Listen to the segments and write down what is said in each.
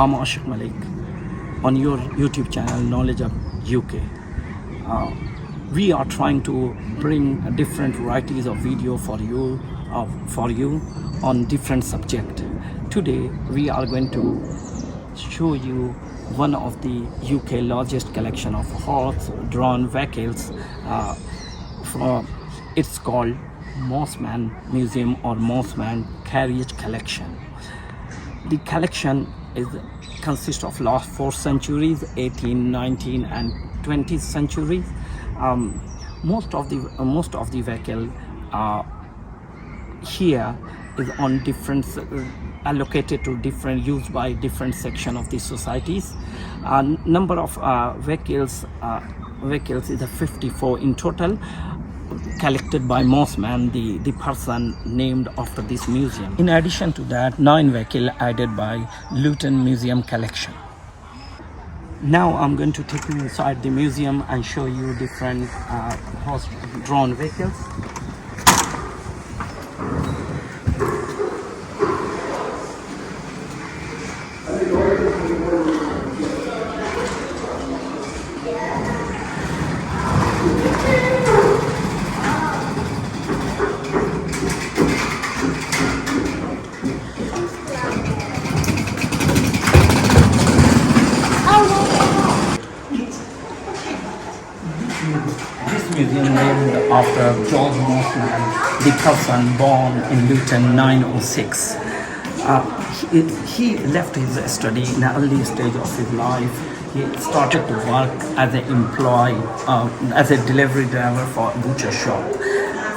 I'm Ashik Malik on your YouTube channel Knowledge of UK. We are trying to bring different varieties of video for you on different subject. Today we are going to show you one of the UK largest collection of horse-drawn vehicles. It's called Mossman Museum or Mossman Carriage Collection. The collection consists of last 4 centuries, 18, 19 and 20th centuries. Most of the vehicle here is on different allocated to different used by different section of the societies. Number of vehicles is 54 in total, collected by Mossman, the person named after this museum. In addition to that, 9 vehicles added by Luton Museum collection. Now I'm going to take you inside the museum and show you different horse-drawn vehicles. This museum named after George Mossman, the person born in Luton 906. He left his study in an early stage of his life. He started to work as an employee, as a delivery driver for a butcher shop.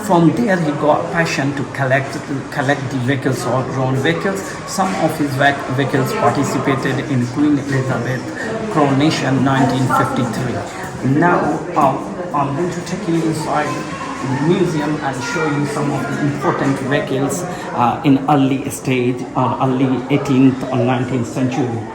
From there, he got passion to collect the vehicles or drawn vehicles. Some of his vehicles participated in Queen Elizabeth coronation 1953. Now I'm going to take you inside the museum and show you some of the important vehicles in early stage or early 18th or 19th century.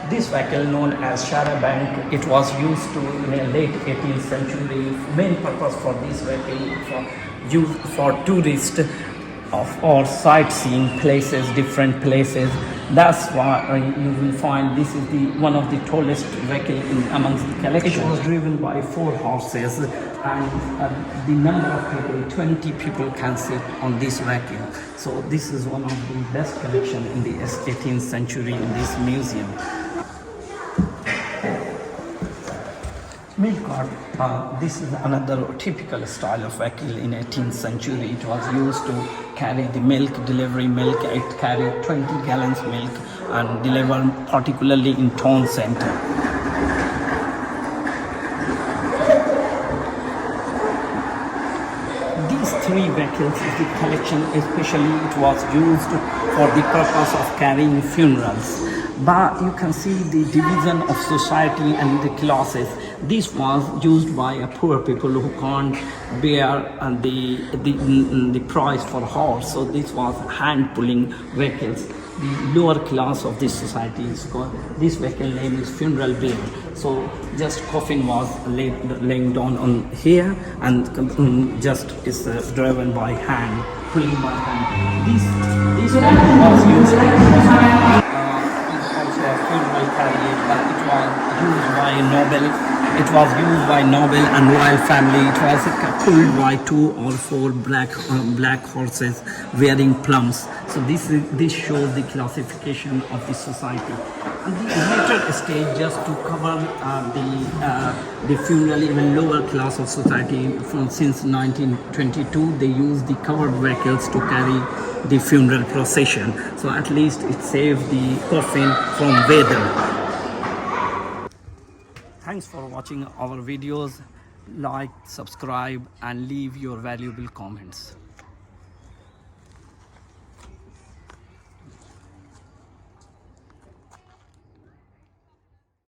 This vehicle known as Bank, it was used to in the late 18th century. Main purpose for this vehicle for use for tourists or sightseeing places, different places. That's why you will find this is one of the tallest vehicle amongst the collection. It was driven by 4 horses, and the number of people, 20 people can sit on this vehicle. So this is one of the best collection in the 18th century in this museum. Milk cart, this is another typical style of vehicle in 18th century. It was used to carry the milk, delivery milk. It carried 20 gallons milk and delivered particularly in town center. These 3 vehicles is the collection, especially it was used for the purpose of carrying funerals. But you can see the division of society and the classes. This was used by poor people who can't bear the price for horse. So this was hand pulling vehicles. The lower class of this society is called, this vehicle name is funeral bier. So just coffin was laying down on here, and just is driven by hand, pulling by hand. This was used also a funeral carriage, but it was used by noble. It was used by noble and royal family. It was pulled by 2 or 4 black horses wearing plums. So this shows the classification of the society. And the later stage, just to cover the funeral, even lower class of society, since 1922, they used the covered vehicles to carry the funeral procession. So at least it saved the coffin from weather. Thanks for watching our videos. Like, subscribe, and leave your valuable comments.